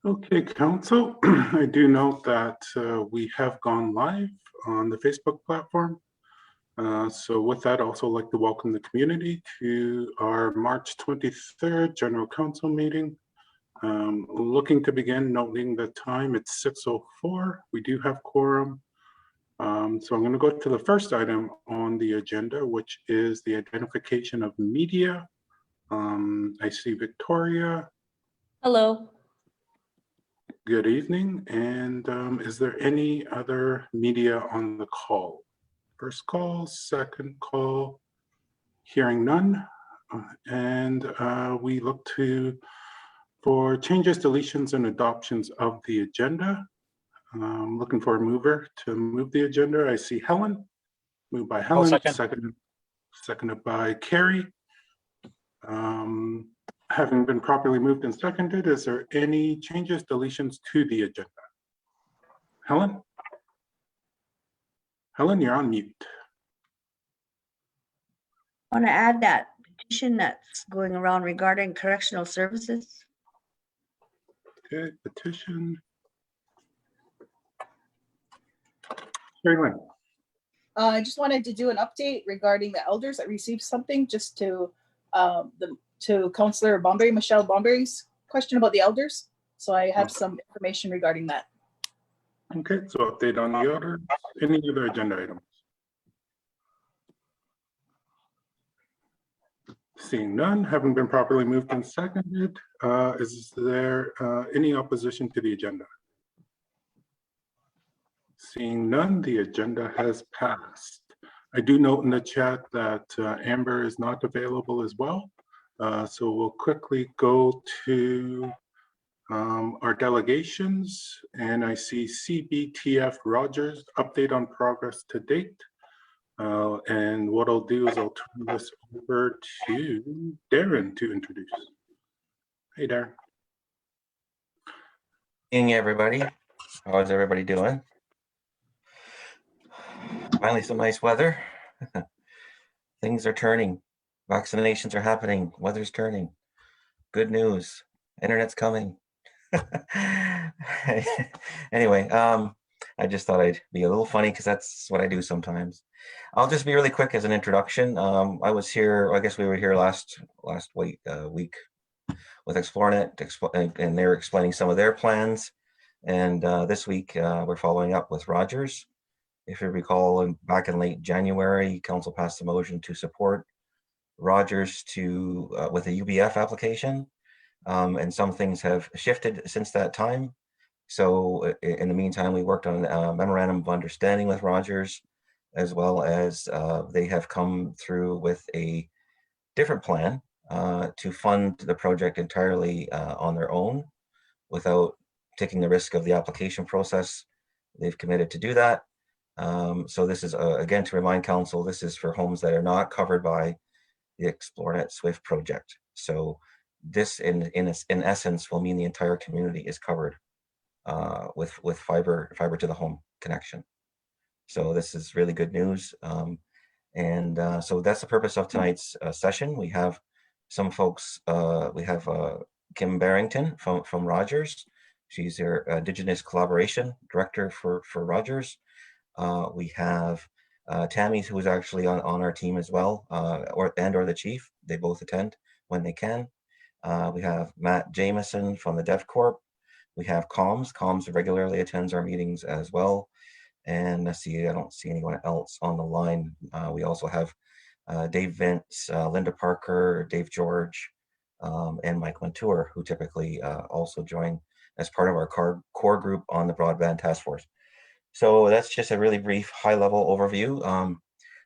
Okay, Council, I do note that we have gone live on the Facebook platform. So with that, I'd also like to welcome the community to our March 23rd General Council meeting. Looking to begin, noting the time, it's 6:04. We do have quorum. So I'm going to go to the first item on the agenda, which is the identification of media. I see Victoria. Hello. Good evening. And is there any other media on the call? First call, second call, hearing none. And we look for changes, deletions, and adoptions of the agenda. Looking for a mover to move the agenda. I see Helen. Moved by Helen, seconded by Carrie. Having been properly moved and seconded, is there any changes, deletions to the agenda? Helen? Helen, you're on mute. I want to add that petition that's going around regarding correctional services. Okay, petition. Sherry Lynn. I just wanted to do an update regarding the elders. I received something just to Councillor Bomberry, Michelle Bomberry's question about the elders. So I have some information regarding that. Okay, so update on the order. Any other agenda items? Seeing none, having been properly moved and seconded, is there any opposition to the agenda? Seeing none, the agenda has passed. I do note in the chat that Amber is not available as well. So we'll quickly go to our delegations, and I see CBTF Rogers update on progress to date. And what I'll do is I'll turn this over to Darren to introduce. Hey, Darren. Hey, everybody. How's everybody doing? Finally, some nice weather. Things are turning. Vaccinations are happening. Weather's turning. Good news. Internet's coming. Anyway, I just thought I'd be a little funny because that's what I do sometimes. I'll just be really quick as an introduction. I was here, I guess we were here last week with Xplornet, and they were explaining some of their plans. And this week we're following up with Rogers. If you recall, back in late January, Council passed a motion to support Rogers with a UBF application. And some things have shifted since that time. So in the meantime, we worked on a memorandum of understanding with Rogers, as well as they have come through with a different plan to fund the project entirely on their own without taking the risk of the application process. They've committed to do that. So this is, again, to remind Council, this is for homes that are not covered by the Xplornet SWIFT project. So this, in essence, will mean the entire community is covered with fiber to the home connection. So this is really good news. So that's the purpose of tonight's session. We have some folks, we have Kim Barrington from Rogers. She's their Indigenous Collaboration Director for Rogers. We have Tammy, who is actually on our team as well, or the chief. They both attend when they can. We have Matt Jameson from the DevCorp. We have Comms. Comms regularly attends our meetings as well. And let's see, I don't see anyone else on the line. We also have Dave Vince, Linda Parker, Dave George, and Mike Montour, who typically also join as part of our core group on the Broadband Task Force. So that's just a really brief high-level overview.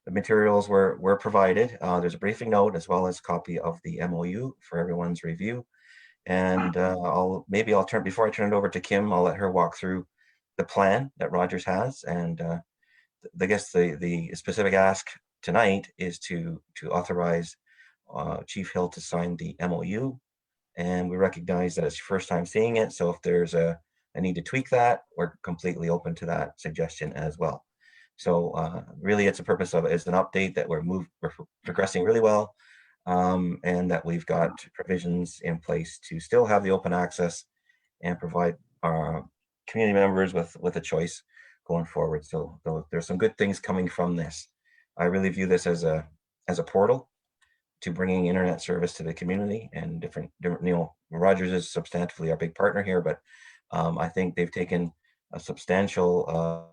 The materials were provided. There's a briefing note as well as a copy of the MOU for everyone's review. And before I turn it over to Kim, I'll let her walk through the plan that Rogers has. And I guess the specific ask tonight is to authorize Chief Hill to sign the MOU. And we recognize that it's your first time seeing it. So if there's a need to tweak that, we're completely open to that suggestion as well. So really it's a purpose of it is an update that we're progressing really well, and that we've got provisions in place to still have the open access and provide our community members with a choice going forward. So there's some good things coming from this. I really view this as a portal to bringing internet service to the community and different, Rogers is substantively our big partner here, but I think they've taken a substantial,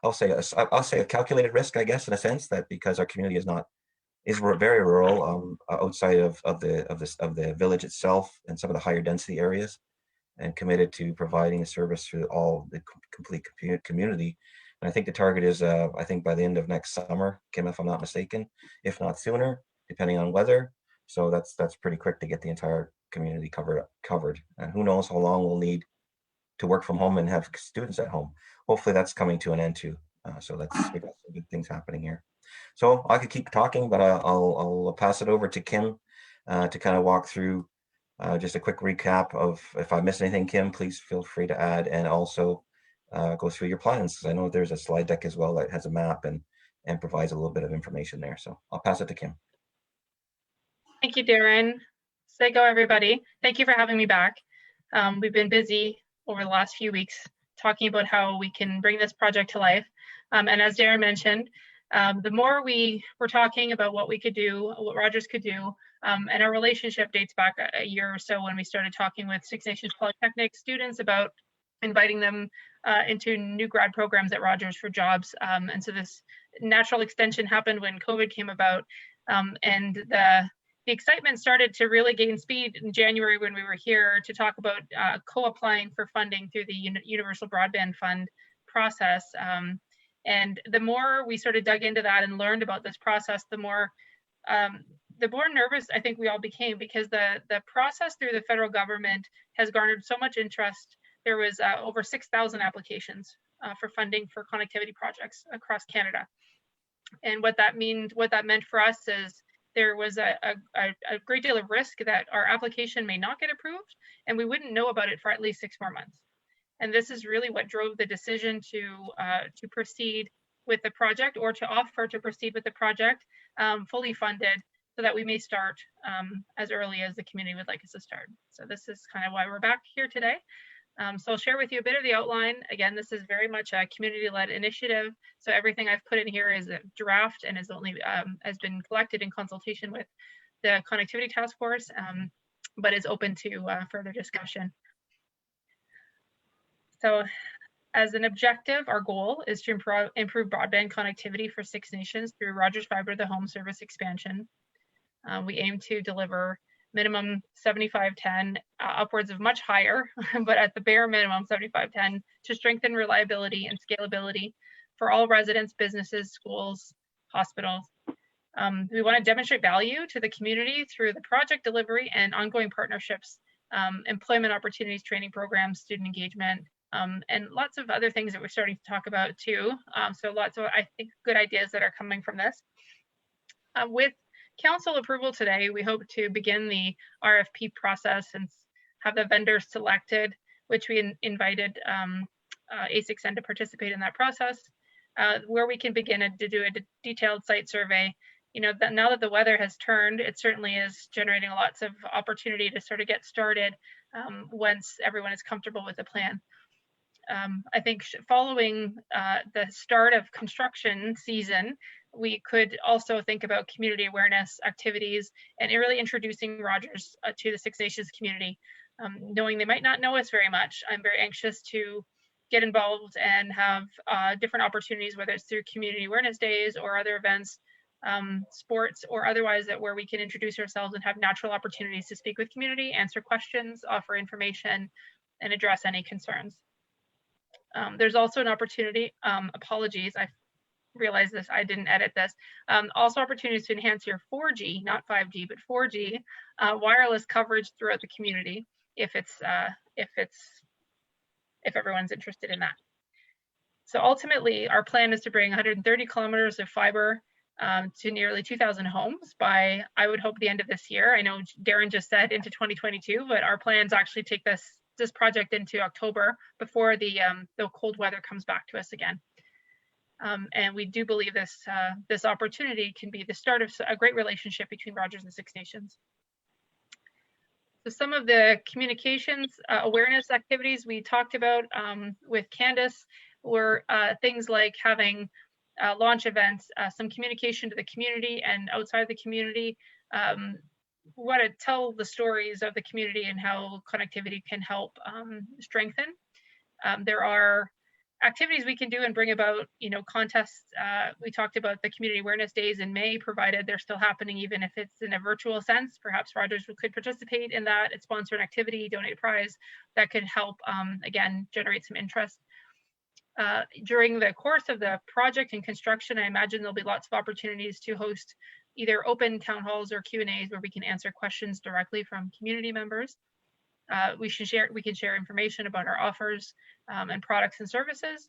I'll say a calculated risk, I guess, in a sense, that because our community is very rural, outside of the village itself and some of the higher density areas, and committed to providing a service to all the complete community. And I think the target is, I think by the end of next summer, Kim, if I'm not mistaken, if not sooner, depending on weather. So that's pretty quick to get the entire community covered. And who knows how long we'll need to work from home and have students at home. Hopefully that's coming to an end too. So we got some good things happening here. So I could keep talking, but I'll pass it over to Kim to kind of walk through just a quick recap of, if I missed anything, Kim, please feel free to add, and also go through your plans, because I know there's a slide deck as well that has a map and provides a little bit of information there. So I'll pass it to Kim. Thank you, Darren. Sego, everybody. Thank you for having me back. We've been busy over the last few weeks talking about how we can bring this project to life. And as Darren mentioned, the more we were talking about what we could do, what Rogers could do, and our relationship dates back a year or so when we started talking with Six Nations Polytechnic students about inviting them into new grad programs at Rogers for jobs. And so this natural extension happened when COVID came about, and the excitement started to really gain speed in January when we were here to talk about co-applying for funding through the Universal Broadband Fund process. And the more we sort of dug into that and learned about this process, the more nervous I think we all became, because the process through the federal government has garnered so much interest. There was over 6,000 applications for funding for connectivity projects across Canada. And what that meant for us is there was a great deal of risk that our application may not get approved, and we wouldn't know about it for at least 6 more months. And this is really what drove the decision to proceed with the project, or to offer to proceed with the project fully funded, so that we may start as early as the community would like us to start. So this is kind of why we're back here today. So I'll share with you a bit of the outline. Again, this is very much a community-led initiative. So everything I've put in here is a draft and is only has been collected in consultation with the Connectivity Task Force, but is open to further discussion. So as an objective, our goal is to improve broadband connectivity for Six Nations through Rogers Fiber to the Home service expansion. We aim to deliver minimum 75/10, upwards of much higher, but at the bare minimum 75/10, to strengthen reliability and scalability for all residents, businesses, schools, hospitals. We want to demonstrate value to the community through the project delivery and ongoing partnerships, employment opportunities, training programs, student engagement, and lots of other things that we're starting to talk about too. So lots of, I think, good ideas that are coming from this. With Council approval today, we hope to begin the RFP process and have the vendors selected, which we invited A6N to participate in that process, where we can begin to do a detailed site survey. You know, that now that the weather has turned, it certainly is generating lots of opportunity to sort of get started once everyone is comfortable with the plan. I think following the start of construction season, we could also think about community awareness activities and really introducing Rogers to the Six Nations community. Knowing they might not know us very much, I'm very anxious to get involved and have different opportunities, whether it's through community awareness days or other events, sports or otherwise, that where we can introduce ourselves and have natural opportunities to speak with community, answer questions, offer information, and address any concerns. There's also an opportunity, apologies, I realize this, I didn't edit this, also opportunities to enhance your 4G, not 5G, but 4G wireless coverage throughout the community if everyone's interested in that. So ultimately, our plan is to bring 130 kilometers of fiber to nearly 2,000 homes by, I would hope, the end of this year. I know Darren just said into 2022, but our plans actually take this project into October before the cold weather comes back to us again. And we do believe this opportunity can be the start of a great relationship between Rogers and Six Nations. So some of the communications awareness activities we talked about with Candace were things like having launch events, some communication to the community and outside the community. We want to tell the stories of the community and how connectivity can help strengthen. There are activities we can do and bring about, contests. We talked about the community awareness days in May, provided they're still happening, even if it's in a virtual sense. Perhaps Rogers could participate in that and sponsor an activity, donate a prize that could help, again, generate some interest. During the course of the project and construction, I imagine there'll be lots of opportunities to host either open town halls or Q&As where we can answer questions directly from community members. We can share information about our offers and products and services.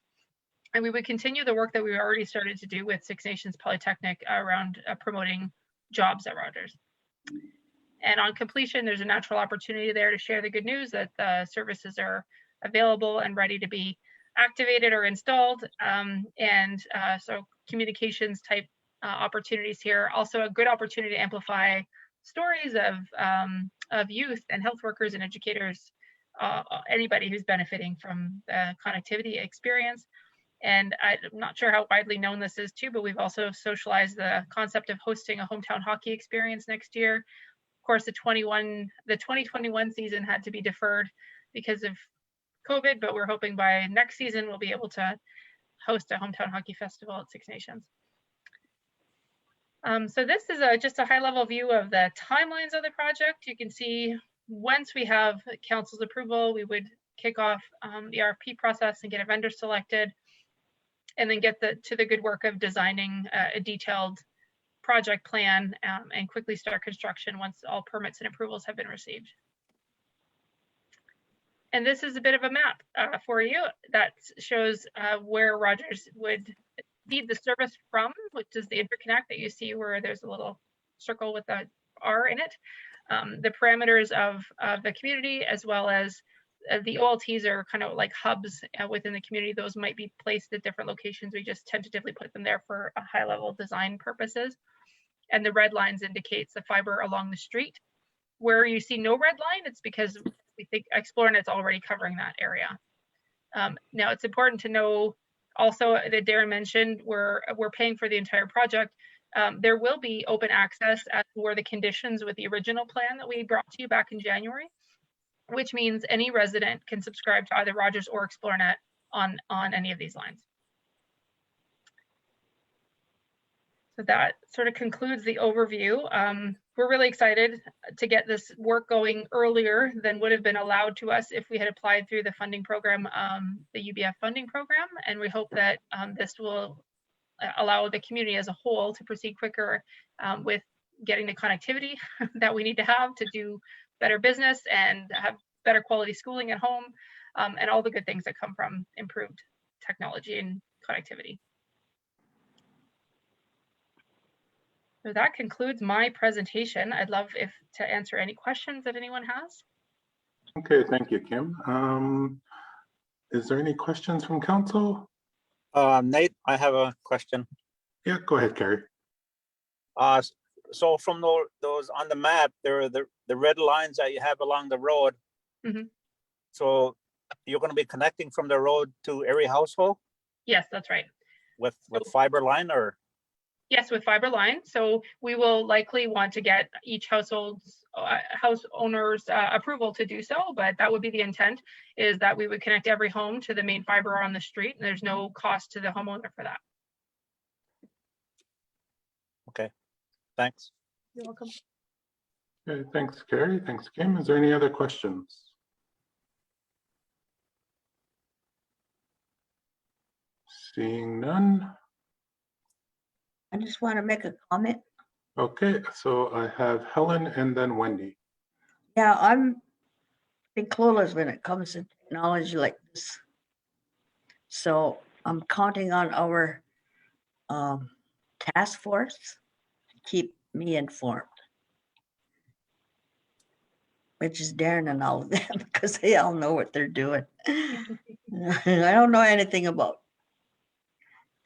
And we would continue the work that we already started to do with Six Nations Polytechnic around promoting jobs at Rogers. And on completion, there's a natural opportunity there to share the good news that the services are available and ready to be activated or installed. So communications type opportunities here. Also a good opportunity to amplify stories of youth and health workers and educators, anybody who's benefiting from the connectivity experience. And I'm not sure how widely known this is too, but we've also socialized the concept of hosting a hometown hockey experience next year. Of course, the 2021 season had to be deferred because of COVID, but we're hoping by next season we'll be able to host a hometown hockey festival at Six Nations. So this is just a high level view of the timelines of the project. You can see once we have council's approval, we would kick off the RFP process and get a vendor selected, and then get to the good work of designing a detailed project plan and quickly start construction once all permits and approvals have been received. And this is a bit of a map for you that shows where Rogers would feed the service from, which is the interconnect that you see where there's a little circle with a R in it. The parameters of the community, as well as the OLTs are kind of like hubs within the community. Those might be placed at different locations. We just tentatively put them there for a high level design purposes. And the red lines indicates the fiber along the street. Where you see no red line, it's because we think ExploreNet's already covering that area. Now it's important to know also that Darren mentioned we're paying for the entire project. There will be open access as were the conditions with the original plan that we brought to you back in January, which means any resident can subscribe to either Rogers or ExploreNet on any of these lines. So that sort of concludes the overview. We're really excited to get this work going earlier than would have been allowed to us if we had applied through the funding program, the UBF funding program. And we hope that this will allow the community as a whole to proceed quicker with getting the connectivity that we need to have to do better business and have better quality schooling at home, and all the good things that come from improved technology and connectivity. So that concludes my presentation. I'd love to answer any questions that anyone has. Okay, thank you, Kim. Is there any questions from council? Nate, I have a question. Yeah, go ahead, Carrie. So from those on the map, there are the red lines that you have along the road. Mm-hmm. So you're going to be connecting from the road to every household? Yes, that's right. With fiber line, or? Yes, with fiber line. So we will likely want to get each house owner's approval to do so, but that would be the intent, is that we would connect every home to the main fiber on the street, and there's no cost to the homeowner for that. Okay, thanks. You're welcome. Okay, thanks, Carrie. Thanks, Kim. Is there any other questions? Seeing none. I just want to make a comment. Okay, so I have Helen and then Wendy. Yeah, I'm big clueless when it comes to technology like this. So I'm counting on our task force to keep me informed, which is Darren and all of them, because they all know what they're doing. I don't know anything about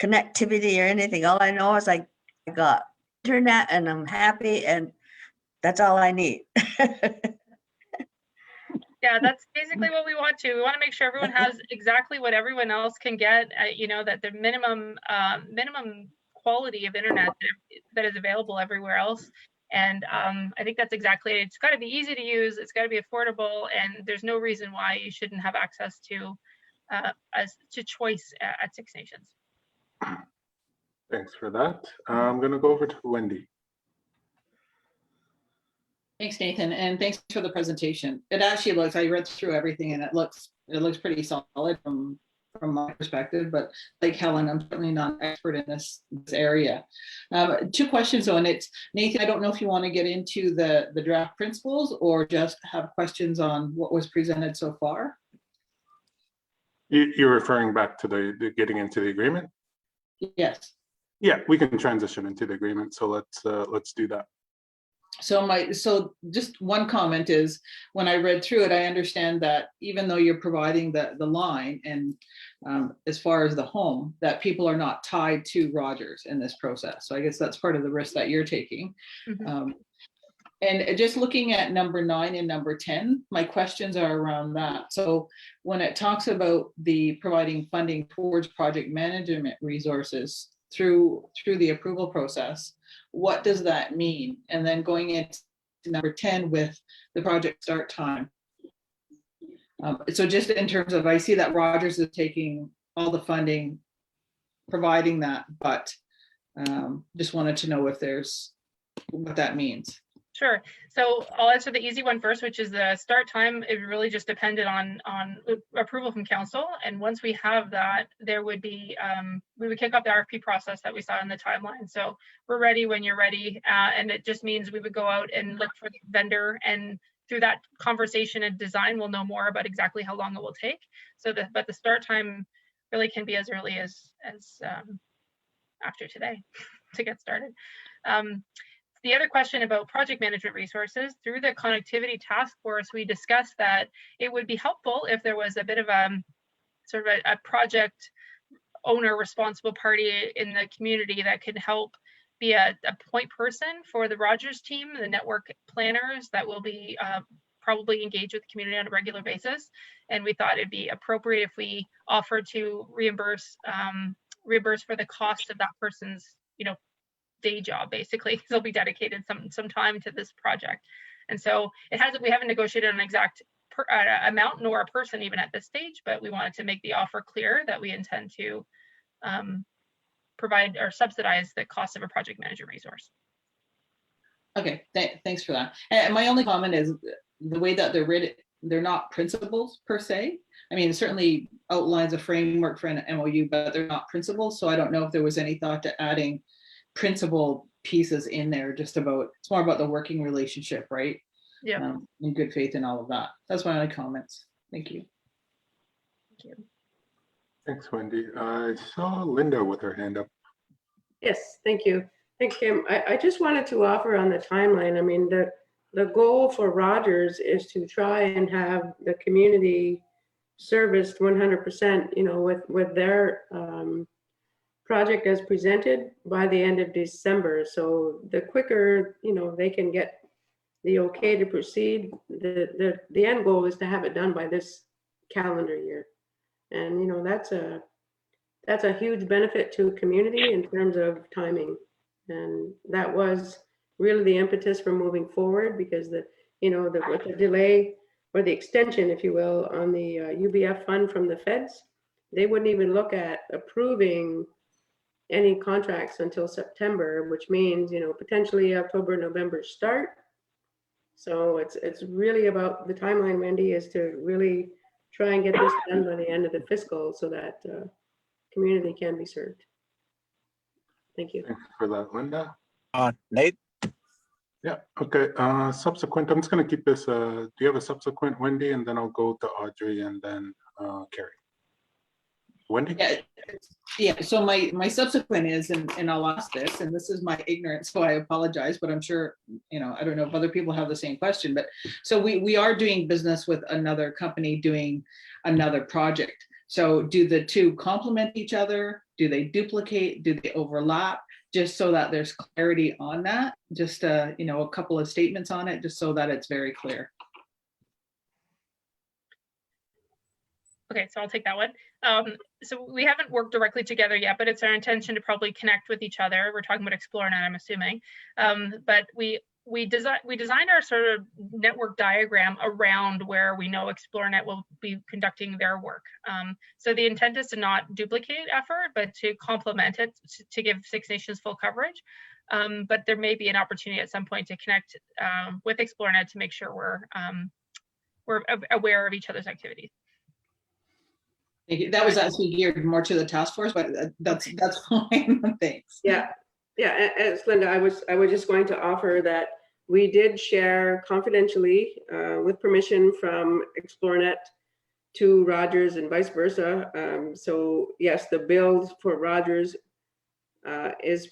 connectivity or anything. All I know is I got internet and I'm happy, and that's all I need. Yeah, that's basically what we want to. We want to make sure everyone has exactly what everyone else can get. You know, that the minimum quality of internet that is available everywhere else. And I think that's exactly it. It's got to be easy to use. It's got to be affordable, and there's no reason why you shouldn't have access to choice at Six Nations. Thanks for that. I'm going to go over to Wendy. Thanks, Nathan, and thanks for the presentation. It actually looks, I read through everything, and it looks pretty solid from my perspective, but like Helen, I'm certainly not an expert in this area. Two questions on it. Nathan, I don't know if you want to get into the draft principles or just have questions on what was presented so far. You're referring back to the getting into the agreement? Yes. Yeah, we can transition into the agreement. So let's do that. So just one comment is, when I read through it, I understand that even though you're providing the line and as far as the home, that people are not tied to Rogers in this process. So I guess that's part of the risk that you're taking. Mm-hmm. And just looking at number 9 and number 10, my questions are around that. So when it talks about the providing funding towards project management resources through the approval process, what does that mean? And then going into number 10 with the project start time. So just in terms of, I see that Rogers is taking all the funding, providing that, but just wanted to know if there's what that means. Sure. So I'll answer the easy one first, which is the start time. It really just depended on approval from council. And once we have that, there would be, we would kick off the RFP process that we saw in the timeline. So we're ready when you're ready. And it just means we would go out and look for the vendor, and through that conversation and design, we'll know more about exactly how long it will take. But the start time really can be as early as after today to get started. The other question about project management resources, through the connectivity task force, we discussed that it would be helpful if there was a bit of sort of a project owner responsible party in the community that could help be a point person for the Rogers team, the network planners that will be probably engaged with the community on a regular basis. And we thought it'd be appropriate if we offered to reimburse for the cost of that person's, day job, basically. They'll be dedicated some time to this project. And so we haven't negotiated an exact amount nor a person even at this stage, but we wanted to make the offer clear that we intend to provide or subsidize the cost of a project manager resource. Okay, thanks for that. And my only comment is the way that they're written, they're not principles per se. I mean, it certainly outlines a framework for an MOU, but they're not principles. So I don't know if there was any thought to adding principal pieces in there, just about, it's more about the working relationship, right? Yeah. In good faith and all of that. That's my only comments. Thank you. Thank you. Thanks, Wendy. I saw Linda with her hand up. Yes, thank you. Thanks, Kim. I just wanted to offer on the timeline. I mean, the goal for Rogers is to try and have the community serviced 100%, with their project as presented by the end of December. So the quicker, they can get the okay to proceed, the end goal is to have it done by this calendar year. And, that's a huge benefit to community in terms of timing. And that was really the impetus for moving forward, because with the delay or the extension, if you will, on the UBF fund from the feds, they wouldn't even look at approving any contracts until September, which means, potentially October, November start. So it's really about the timeline, Wendy, is to really try and get this done by the end of the fiscal so that community can be served. Thank you. Thanks for that, Linda. Nate? Yeah, okay. Subsequent, I'm just going to keep this. Do you have a subsequent, Wendy? And then I'll go to Audrey and then Carrie. Wendy? Yeah. So my subsequent is, and I'll ask this, and this is my ignorance, so I apologize, but I'm sure, I don't know if other people have the same question, but so we are doing business with another company doing another project. So do the two complement each other? Do they duplicate? Do they overlap? Just so that there's clarity on that, just a couple of statements on it, just so that it's very clear. Okay, so I'll take that one. So we haven't worked directly together yet, but it's our intention to probably connect with each other. We're talking about ExploreNet, I'm assuming. But we designed our sort of network diagram around where we know ExploreNet will be conducting their work. So the intent is to not duplicate effort, but to complement it to give Six Nations full coverage. But there may be an opportunity at some point to connect with ExploreNet to make sure we're aware of each other's activities. Thank you. That was actually geared more to the task force, but that's fine. Thanks. Yeah, as Linda, I was just going to offer that we did share confidentially with permission from ExploreNet to Rogers and vice versa. So yes, the build for Rogers is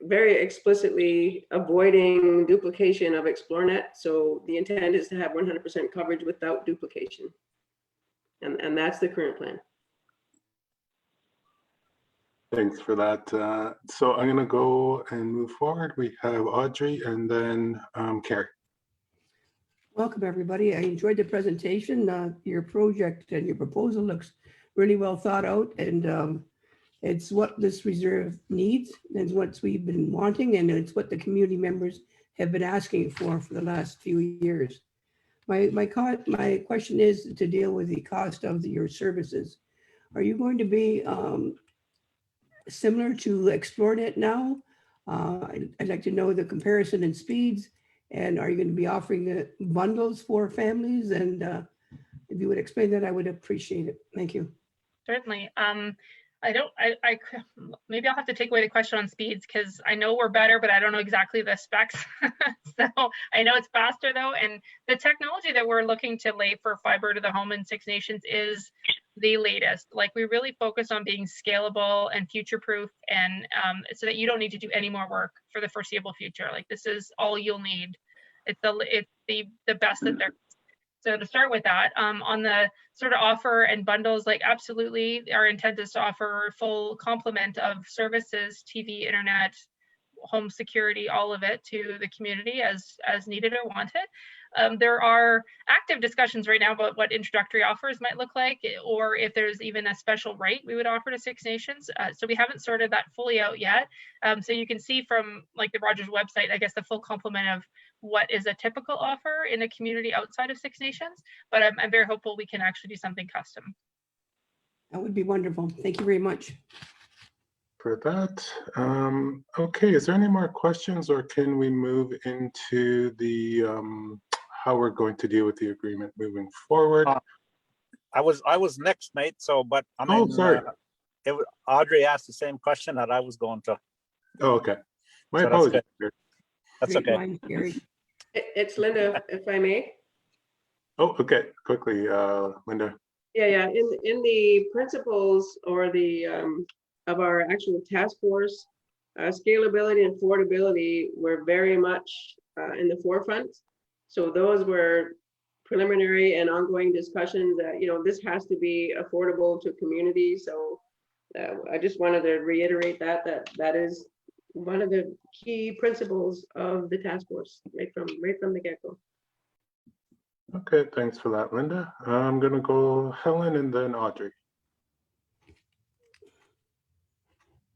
very explicitly avoiding duplication of ExploreNet. So the intent is to have 100% coverage without duplication. And that's the current plan. Thanks for that. So I'm going to go and move forward. We have Audrey and then Carrie. Welcome, everybody. I enjoyed the presentation. Your project and your proposal looks really well thought out, and it's what this reserve needs, and what we've been wanting, and it's what the community members have been asking for the last few years. My question is to deal with the cost of your services. Are you going to be similar to ExploreNet now? I'd like to know the comparison in speeds, and are you going to be offering bundles for families? And if you would explain that, I would appreciate it. Thank you. Certainly. Maybe I'll have to take away the question on speeds, because I know we're better, but I don't know exactly the specs. So I know it's faster though. And the technology that we're looking to lay for fiber to the home in Six Nations is the latest. Like, we really focus on being scalable and future-proof, and so that you don't need to do any more work for the foreseeable future. Like, this is all you'll need. It's the best that there. So to start with that, on the sort of offer and bundles, like, absolutely, our intent is to offer full complement of services, TV, internet, home security, all of it to the community as needed or wanted. There are active discussions right now about what introductory offers might look like, or if there's even a special rate we would offer to Six Nations. So we haven't sorted that fully out yet. So you can see from, like, the Rogers website, I guess, the full complement of what is a typical offer in a community outside of Six Nations, but I'm very hopeful we can actually do something custom. That would be wonderful. Thank you very much. For that. Okay, is there any more questions, or can we move into the how we're going to deal with the agreement moving forward? I was next, mate. So, but I mean, Oh, sorry. Audrey asked the same question that I was going to. Oh, okay. My So that's apologies. That's Great okay. mind, Gary. It's Linda, if I may. Oh, okay. Quickly, Linda. Yeah. In the principles or the of our actual task force, scalability and affordability were very much in the forefront. So those were preliminary and ongoing discussions that, this has to be affordable to community. So I just wanted to reiterate that is one of the key principles of the task force right from the get-go. Okay, thanks for that, Linda. I'm gonna go Helen and then Audrey.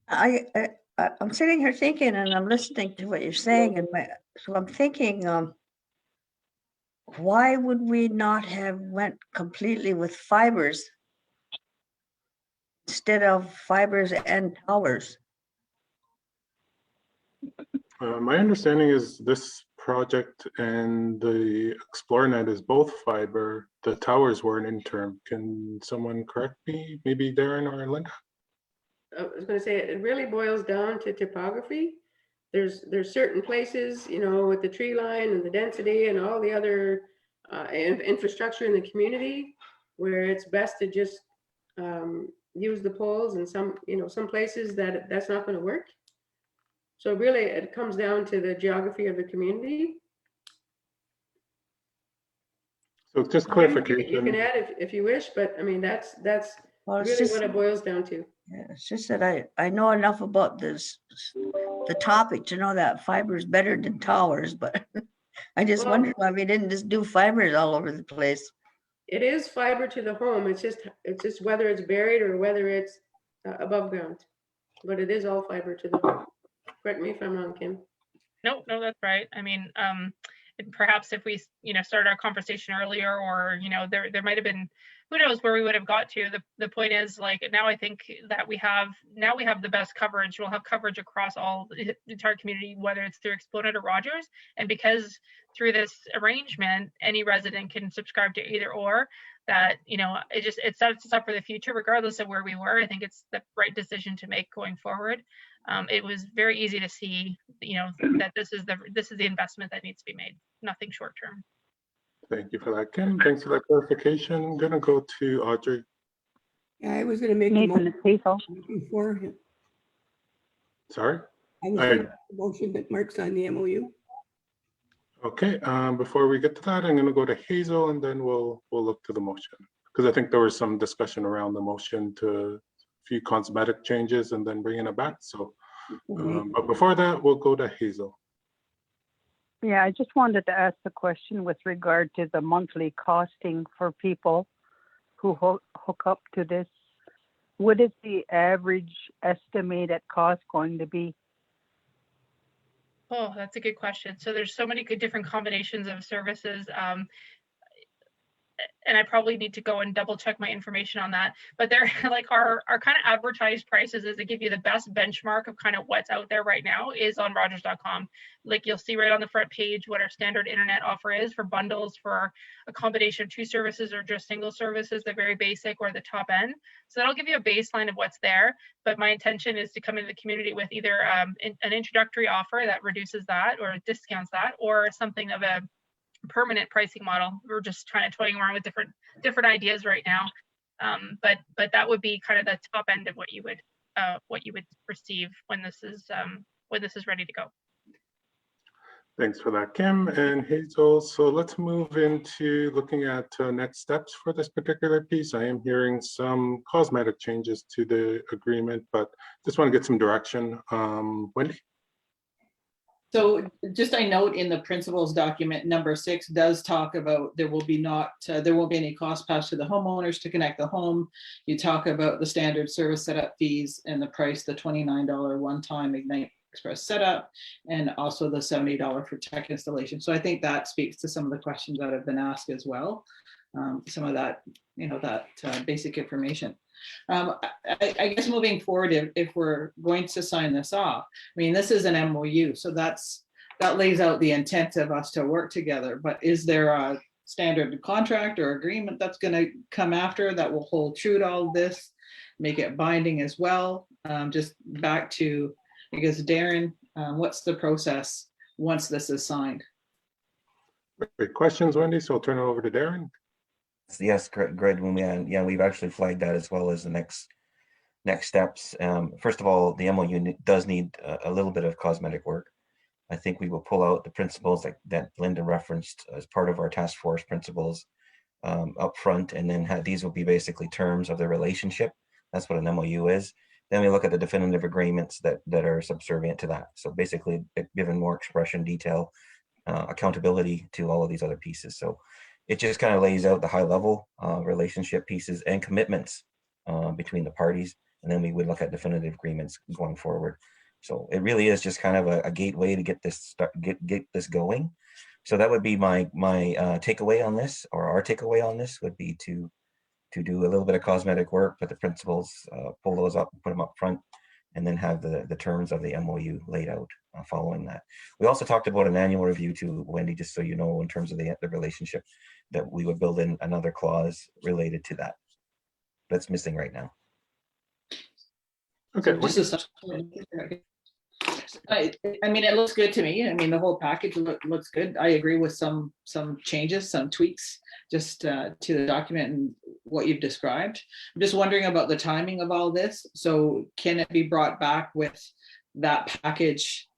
I'm sitting here thinking, and I'm listening to what you're saying, and so I'm thinking, why would we not have went completely with fibers instead of fibers and towers? My understanding is this project and the ExploreNet is both fiber. The towers were an interim. Can someone correct me? Maybe Darren or Linda? I was going to say, it really boils down to topography. There's certain places, with the tree line and the density and all the other infrastructure in the community, where it's best to just use the poles, and some places that's not going to work. So really, it comes down to the geography of the community. So just You clarification. can add if you wish, but I mean, that's Well, it's really just, what it boils down to. yeah, it's just that I know enough about the topic to know that fiber is better than towers, but I just Well, wondered why we didn't just do fibers all over the place. it is fiber to the home. It's just whether it's buried or whether it's above ground. But it is all fiber to the home. Correct me if I'm wrong, Kim. No, that's right. I mean, and perhaps if we, started our conversation earlier, or, there might have been, who knows where we would have got to. The point is, like, now I think that we have the best coverage. We'll have coverage across the entire community, whether it's through Exponent or Rogers. And because through this arrangement, any resident can subscribe to either or, that, it sets us up for the future, regardless of where we were. I think it's the right decision to make going forward. It was very easy to see, that this is the investment that needs to be made, nothing short term. Thank you for that, Kim. Thanks for that clarification. I'm gonna go to Audrey. Yeah, I was going to make the Nathan, motion it's Hazel. before. Sorry? I was going to make the motion that Mark's on the MOU. Okay, before we get to that, I'm gonna go to Hazel and then we'll look to the motion. Because I think there was some discussion around the motion to a few cosmetic changes and then bringing it back. So, but before that, we'll go to Hazel. Yeah, I just wanted to ask the question with regard to the monthly costing for people who hook up to this. What is the average estimated cost going to be? Oh, that's a good question. So there's so many good different combinations of services. And I probably need to go and double check my information on that. But they're like our kind of advertised prices is to give you the best benchmark of kind of what's out there right now is on Rogers.com. Like you'll see right on the front page what our standard internet offer is for bundles for a combination of two services or just single services, the very basic or the top end. So that'll give you a baseline of what's there. But my intention is to come into the community with either an introductory offer that reduces that or discounts that, or something of a permanent pricing model. We're just trying to toying around with different ideas right now, but that would be kind of the top end of what you would receive when this is ready to go. Thanks for that, Kim and Hazel. So let's move into looking at next steps for this particular piece. I am hearing some cosmetic changes to the agreement, but just want to get some direction. Wendy? So just I note in the principles document, number 6 does talk about there won't be any cost passed to the homeowners to connect the home. You talk about the standard service setup fees and the price, the $29 one-time Ignite Express setup, and also the $70 for tech installation. So I think that speaks to some of the questions that have been asked as well. Some of that, that basic information. I guess moving forward, if we're going to sign this off, I mean, this is an MOU, so that lays out the intent of us to work together. But is there a standard contract or agreement that's going to come after that will hold true to all this, make it binding as well? Just back to, I guess, Darren, what's the process once this is signed? Great questions, Wendy. So I'll turn it over to Darren. Yes, Greg, we've actually flagged that as well as the next steps. First of all, the MOU does need a little bit of cosmetic work. I think we will pull out the principles that Linda referenced as part of our task force principles up front, and then these will be basically terms of the relationship. That's what an MOU is. Then we look at the definitive agreements that are subservient to that. So basically, given more expression, detail, accountability to all of these other pieces. So it just kind of lays out the high level relationship pieces and commitments between the parties. And then we would look at definitive agreements going forward. So it really is just kind of a gateway to get this going. So that would be my takeaway on this, or our takeaway on this would be to do a little bit of cosmetic work, put the principles, pull those up, put them up front, and then have the terms of the MOU laid out following that. We also talked about an annual review too, Wendy, just so you know, in terms of the relationship, that we would build in another clause related to that. That's missing right now. Okay. I mean, it looks good to me. I mean, the whole package looks good. I agree with some changes, some tweaks just to the document and what you've described. I'm just wondering about the timing of all this. So can it be brought back with that package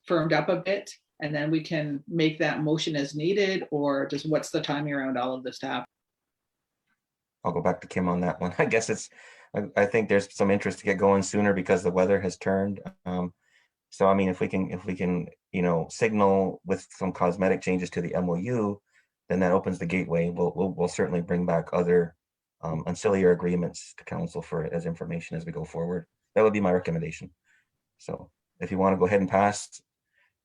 firmed up a bit, and then we can make that motion as needed, or just what's the timing around all of this to happen? I'll go back to Kim on that one. I guess I think there's some interest to get going sooner because the weather has turned. So I mean, if we can, signal with some cosmetic changes to the MOU, then that opens the gateway. We'll certainly bring back other ancillary agreements to council for as information as we go forward. That would be my recommendation. So if you want to go ahead and pass,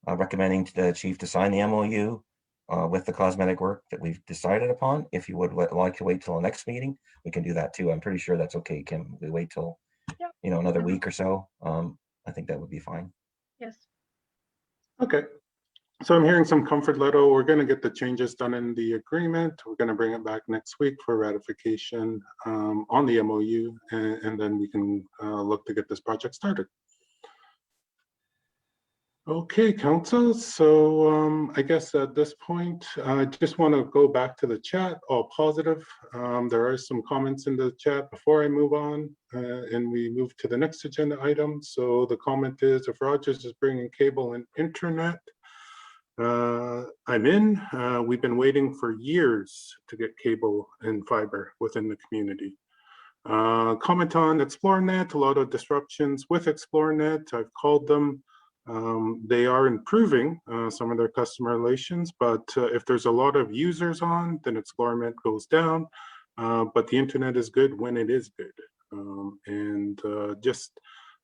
recommending to the chief to sign the MOU with the cosmetic work that we've decided upon. If you would like to wait till the next meeting, we can do that too. I'm pretty sure that's okay, Kim. We wait till, Yep. another week or so. I think that would be fine. Yes. Okay. So I'm hearing some comfort letter. We're going to get the changes done in the agreement. We're going to bring it back next week for ratification on the MOU, and then we can look to get this project started. Okay, council. So I guess at this point, I just want to go back to the chat, all positive. There are some comments in the chat before I move on and we move to the next agenda item. So the comment is, if Rogers is bringing cable and internet, I'm in. We've been waiting for years to get cable and fiber within the community. Comment on ExploreNet, a lot of disruptions with ExploreNet. I've called them. They are improving some of their customer relations, but if there's a lot of users on, then ExploreNet goes down. But the internet is good when it is good. Just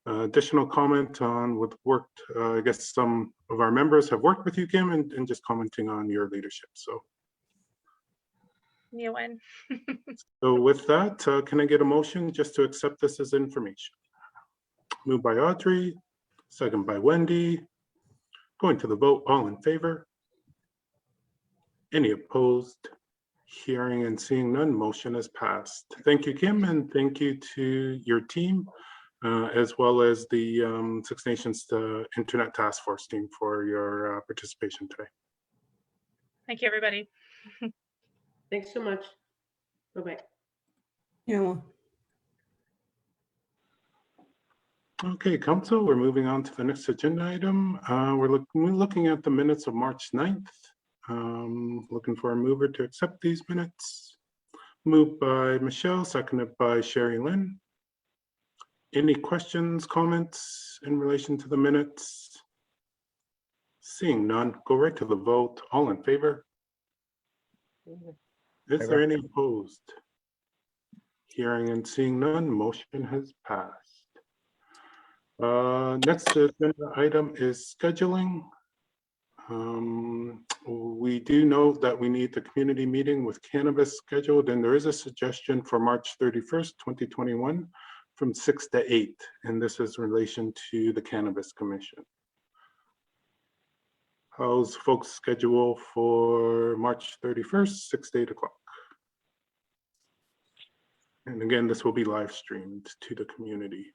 additional comment on what worked. I guess some of our members have worked with you, Kim, and just commenting on your leadership. So. You win. So with that, can I get a motion just to accept this as information? Moved by Audrey, second by Wendy. Going to the vote, all in favor? Any opposed? Hearing and seeing none, motion is passed. Thank you, Kim, and thank you to your team, as well as the Six Nations Internet Task Force team for your participation today. Thank you, everybody. Thanks so much. Bye-bye. Yeah, well, Okay, council, we're moving on to the next agenda item. We're looking at the minutes of March 9th. Looking for a mover to accept these minutes. Moved by Michelle, seconded by Sherry Lynn. Any questions, comments in relation to the minutes? Seeing none, go right to the vote. All in favor? Is there any opposed? Hearing and seeing none, motion has passed. Next agenda item is scheduling. We do know that we need the community meeting with cannabis scheduled, and there is a suggestion for March 31st, 2021 from 6 to 8, and this is in relation to the Cannabis Commission. How's folks' schedule for March 31st, 6 to 8 o'clock? And again, this will be live streamed to the community.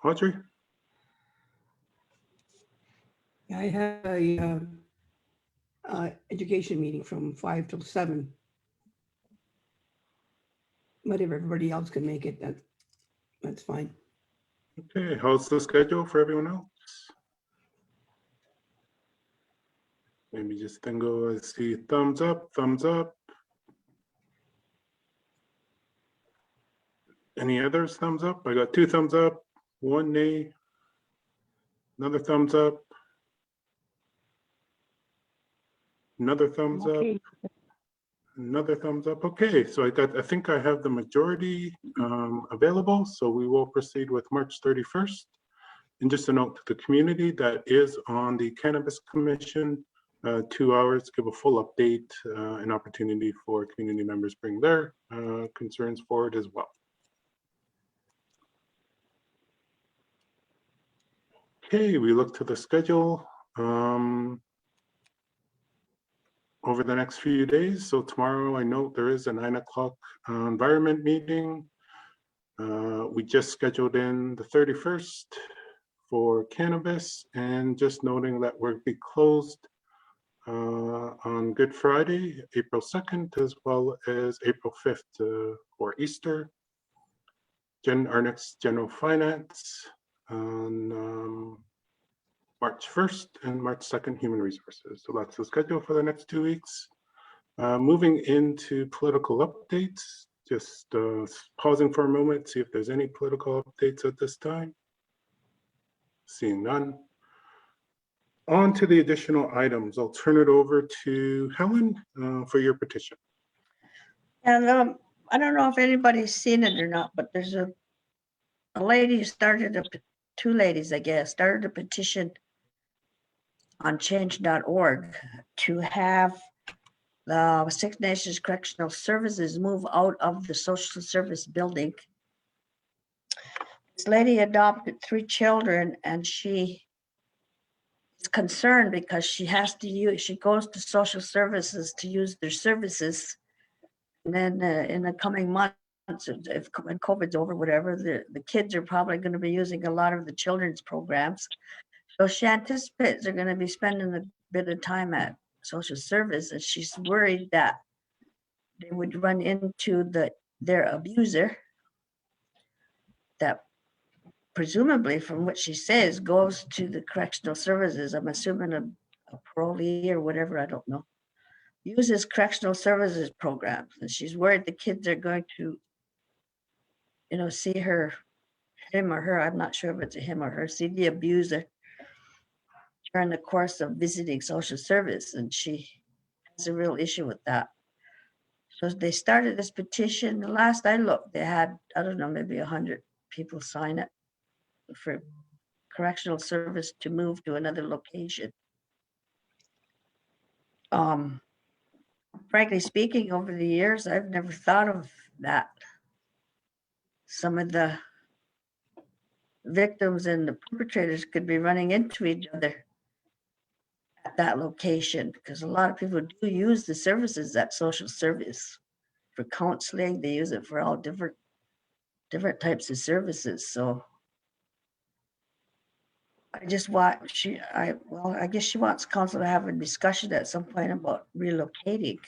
Audrey? I have a education meeting from 5 till 7. But if everybody else can make it, that's fine. Okay, how's the schedule for everyone else? Maybe just then go, I see thumbs up, thumbs up. Any others thumbs up? I got 2 thumbs up, 1 nay, another thumbs up, another thumbs up, Okay. another thumbs up. Okay, so I think I have the majority available, so we will proceed with March 31st. And just a note to the community that is on the Cannabis Commission, 2 hours, give a full update, an opportunity for community members bring their concerns forward as well. Okay, we look to the schedule over the next few days. So tomorrow, I note there is a 9 o'clock environment meeting. We just scheduled in the 31st for cannabis, and just noting that we'll be closed on Good Friday, April 2nd, as well as April 5th for Easter. Our next general finance on March 1st and March 2nd, human resources. So that's the schedule for the next 2 weeks. Moving into political updates, just pausing for a moment, see if there's any political updates at this time. Seeing none. On to the additional items. I'll turn it over to Helen for your petition. And I don't know if anybody's seen it or not, but there's a lady who started two ladies, I guess, started a petition on change.org to have the Six Nations Correctional Services move out of the social service building. This lady adopted 3 children, and she is concerned because she has to use, she goes to social services to use their services. And then in the coming months, if when COVID's over, whatever, the kids are probably going to be using a lot of the children's programs. So she anticipates they're going to be spending a bit of time at social service, and she's worried that they would run into their abuser that presumably, from what she says, goes to the correctional services. I'm assuming a parolee or whatever, I don't know. Uses correctional services programs, and she's worried the kids are going to, see him or her, I'm not sure if it's a him or her, see the abuser during the course of visiting social service, and she has a real issue with that. So they started this petition. The last I looked, they had, I don't know, maybe 100 people sign it for correctional service to move to another location. Frankly speaking, over the years, I've never thought of that. Some of the victims and the perpetrators could be running into each other at that location, because a lot of people do use the services at social service for counseling. They use it for all different types of services. So I just want I guess she wants council to have a discussion at some point about relocating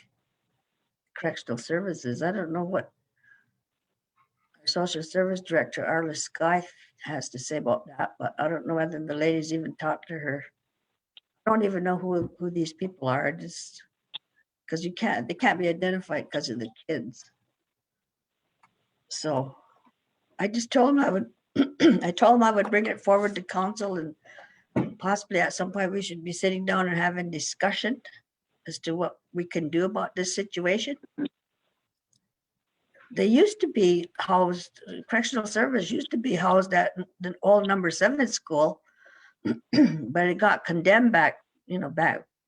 correctional services. I don't know what our social service director, Arla Sky, has to say about that, but I don't know whether the ladies even talked to her. I don't even know who these people are, just because they can't be identified because of the kids. So I just told him I would I told him I would bring it forward to council, and possibly at some point we should be sitting down and having discussion as to what we can do about this situation. They used to be housed, correctional service used to be housed at the old number 7 school, but it got condemned back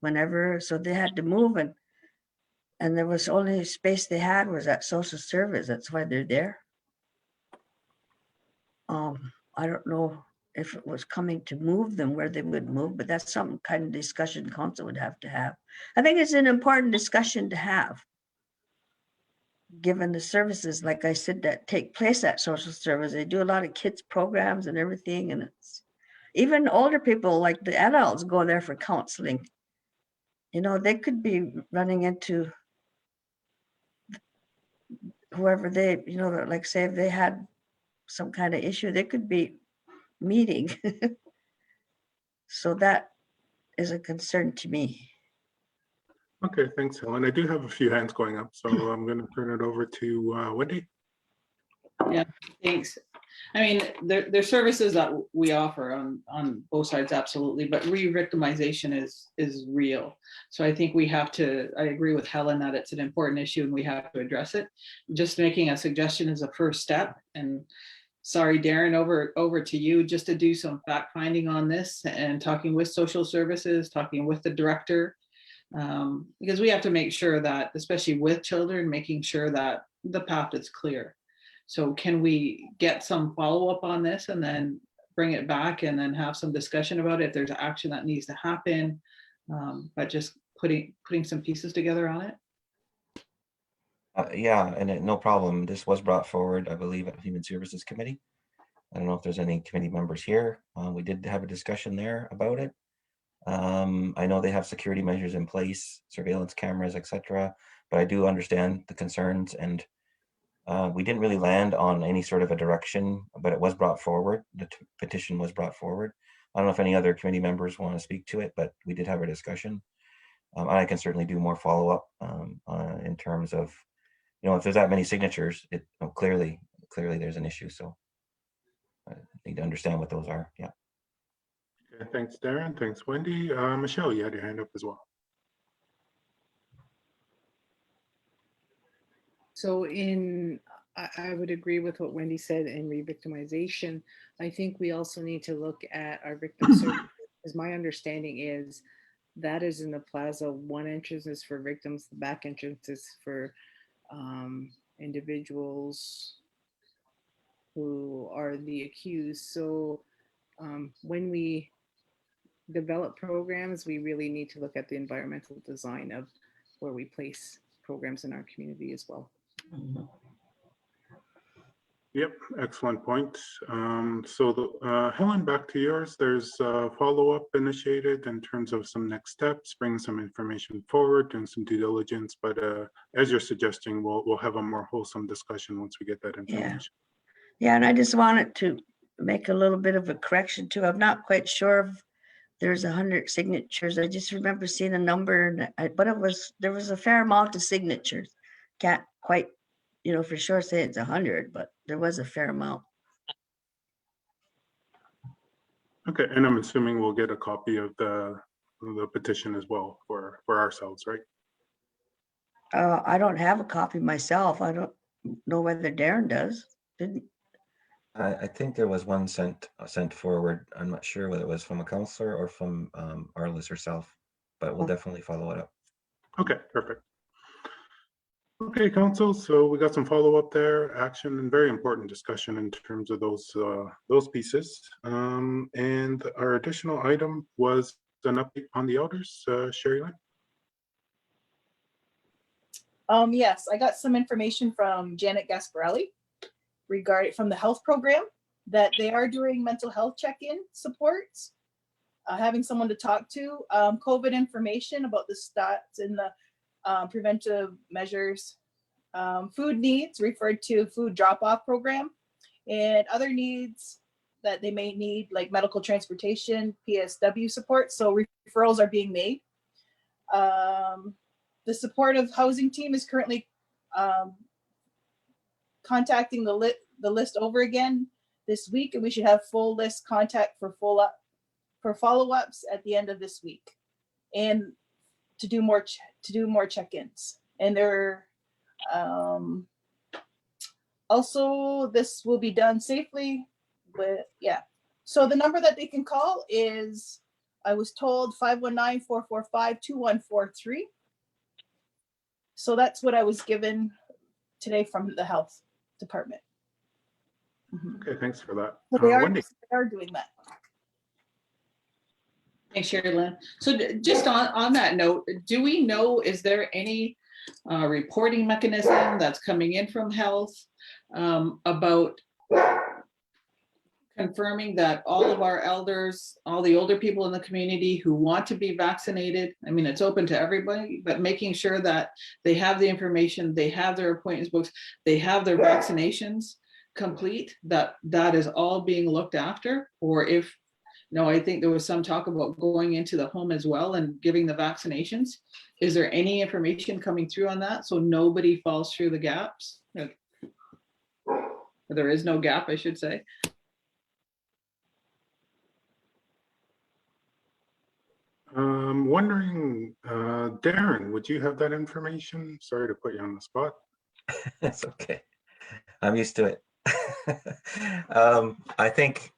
whenever, so they had to move, and there was only space they had was at social service. That's why they're there. I don't know if it was coming to move them where they would move, but that's some kind of discussion council would have to have. I think it's an important discussion to have, given the services, like I said, that take place at social service. They do a lot of kids programs and everything, and it's even older people, like the adults, go there for counseling. They could be running into whoever they, like say if they had some kind of issue, they could be meeting. So that is a concern to me. Okay, thanks, Helen. I do have a few hands going up, so I'm going to turn it over to Wendy. Yeah, thanks. I mean, there's services that we offer on both sides, absolutely, but re-victimization is real. So I think I agree with Helen that it's an important issue and we have to address it. Just making a suggestion is a first step. And sorry, Darren, over to you, just to do some fact finding on this and talking with social services, talking with the director, because we have to make sure that, especially with children, making sure that the path is clear. So can we get some follow-up on this and then bring it back and then have some discussion about it if there's action that needs to happen, but just putting some pieces together on it? Yeah, and no problem. This was brought forward, I believe, at Human Services Committee. I don't know if there's any committee members here. We did have a discussion there about it. I know they have security measures in place, surveillance cameras, etc. But I do understand the concerns, and we didn't really land on any sort of a direction, but it was brought forward. The petition was brought forward. I don't know if any other committee members want to speak to it, but we did have a discussion. I can certainly do more follow-up in terms of, if there's that many signatures, clearly there's an issue. So I need to understand what those are. Yeah. Thanks, Darren. Thanks, Wendy. Michelle, you had your hand up as well. So I would agree with what Wendy said in re-victimization. I think we also need to look at our victim services, because my understanding is that is in the plaza. One entrance is for victims, the back entrance is for individuals who are the accused. So when we develop programs, we really need to look at the environmental design of where we place programs in our community as well. Yep, excellent point. Helen, back to yours. There's a follow-up initiated in terms of some next steps, bring some information forward, doing some due diligence. But as you're suggesting, we'll have a more wholesome discussion once we get that information. Yeah, and I just wanted to make a little bit of a correction too. I'm not quite sure if there's 100 signatures. I just remember seeing a number, but there was a fair amount of signatures. Can't quite, for sure say it's 100, but there was a fair amount. Okay, and I'm assuming we'll get a copy of the petition as well for ourselves, right? I don't have a copy myself. I don't know whether Darren does. Didn't I think there was one sent forward. I'm not sure whether it was from a counselor or from Arliss herself, but we'll definitely follow it up. Okay, perfect. Okay, Council, so we got some follow-up there, action, and very important discussion in terms of those pieces. And our additional item was an update on the elders. Sherry Lynn? Yes, I got some information from Janet Gasparelli regarding from the health program that they are doing mental health check-in supports, having someone to talk to, COVID information about the stats and the preventive measures, food needs referred to food drop-off program, and other needs that they may need like medical transportation, PSW support. So referrals are being made. The supportive housing team is currently contacting the list over again this week, and we should have full list contact for follow-ups at the end of this week, and to do more check-ins. And they're also, this will be done safely with, so the number that they can call is, I was told, 519-445-2143. So that's what I was given today from the health department. Okay, thanks for that. So they Wendy? are doing that. Thanks, Sherry Lynn. So just on that note, do we know, is there any reporting mechanism that's coming in from health about confirming that all of our elders, all the older people in the community who want to be vaccinated, I mean, it's open to everybody, but making sure that they have the information, they have their appointments books, they have their vaccinations complete, that is all being looked after? Or if, no, I think there was some talk about going into the home as well and giving the vaccinations. Is there any information coming through on that so nobody falls through the gaps? There is no gap, I should say. I'm wondering, Darren, would you have that information? Sorry to put you on the spot. That's okay. I'm used to it. I think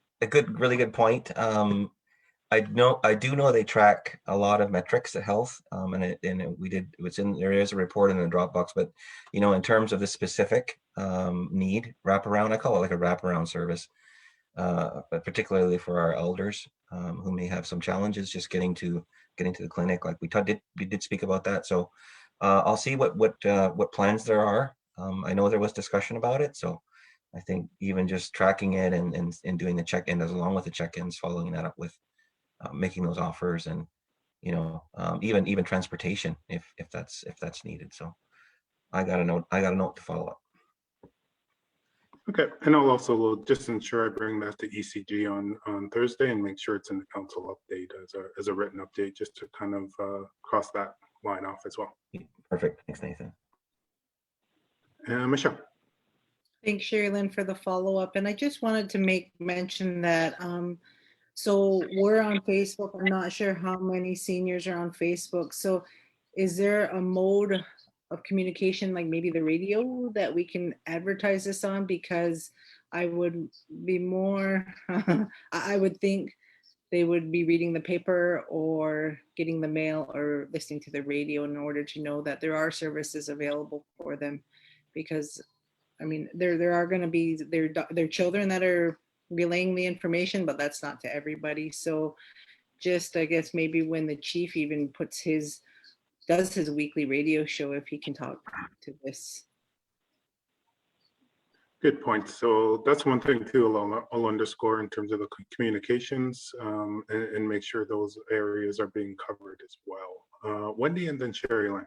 really good point. I do know they track a lot of metrics at health, there is a report in the Dropbox, but in terms of the specific need wraparound, I call it like a wraparound service, but particularly for our elders who may have some challenges just getting to the clinic. Like we did speak about that. So I'll see what plans there are. I know there was discussion about it, so I think even just tracking it and doing the check-in along with the check-ins, following that up with making those offers, and even transportation if that's needed. So I got a note to follow up. Okay, and I'll also just ensure I bring that to ECG on Thursday and make sure it's in the council update as a written update, just to kind of cross that line off as well. Perfect. Thanks, Nathan. Michelle. Thanks, Sherry Lynn, for the follow-up. And I just wanted to make mention that So we're on Facebook. I'm not sure how many seniors are on Facebook. So is there a mode of communication, like maybe the radio, that we can advertise this on? Because I would be more, I would think they would be reading the paper or getting the mail or listening to the radio in order to know that there are services available for them. Because I mean, there are going to be their children that are relaying the information, but that's not to everybody. So just, I guess, maybe when the chief even does his weekly radio show, if he can talk to this. Good point. So that's one thing too, I'll underscore in terms of the communications and make sure those areas are being covered as well. Wendy and then Sherry Lynn.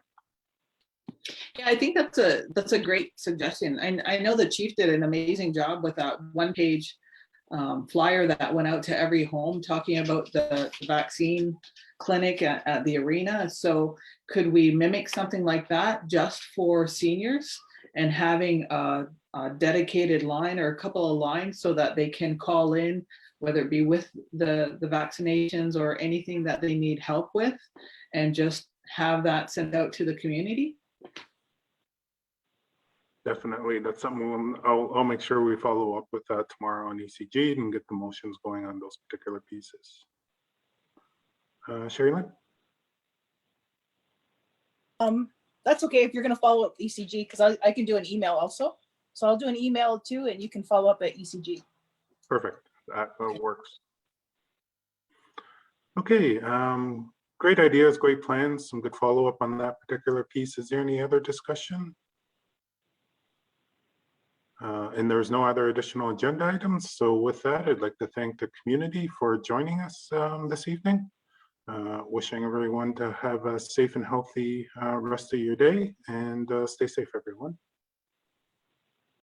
Yeah, I think that's a great suggestion. I know the chief did an amazing job with that one-page flyer that went out to every home talking about the vaccine clinic at the arena. So could we mimic something like that just for seniors and having a dedicated line or a couple of lines so that they can call in, whether it be with the vaccinations or anything that they need help with, and just have that sent out to the community? Definitely, that's something I'll make sure we follow up with that tomorrow on ECG and get the motions going on those particular pieces. Sherry Lynn? That's okay if you're gonna follow up ECG, because I can do an email also. So I'll do an email too, and you can follow up at ECG. Perfect, that works. Okay, great ideas, great plans, some good follow-up on that particular piece. Is there any other discussion? And there's no other additional agenda items. So with that, I'd like to thank the community for joining us this evening. Wishing everyone to have a safe and healthy rest of your day, and stay safe, everyone.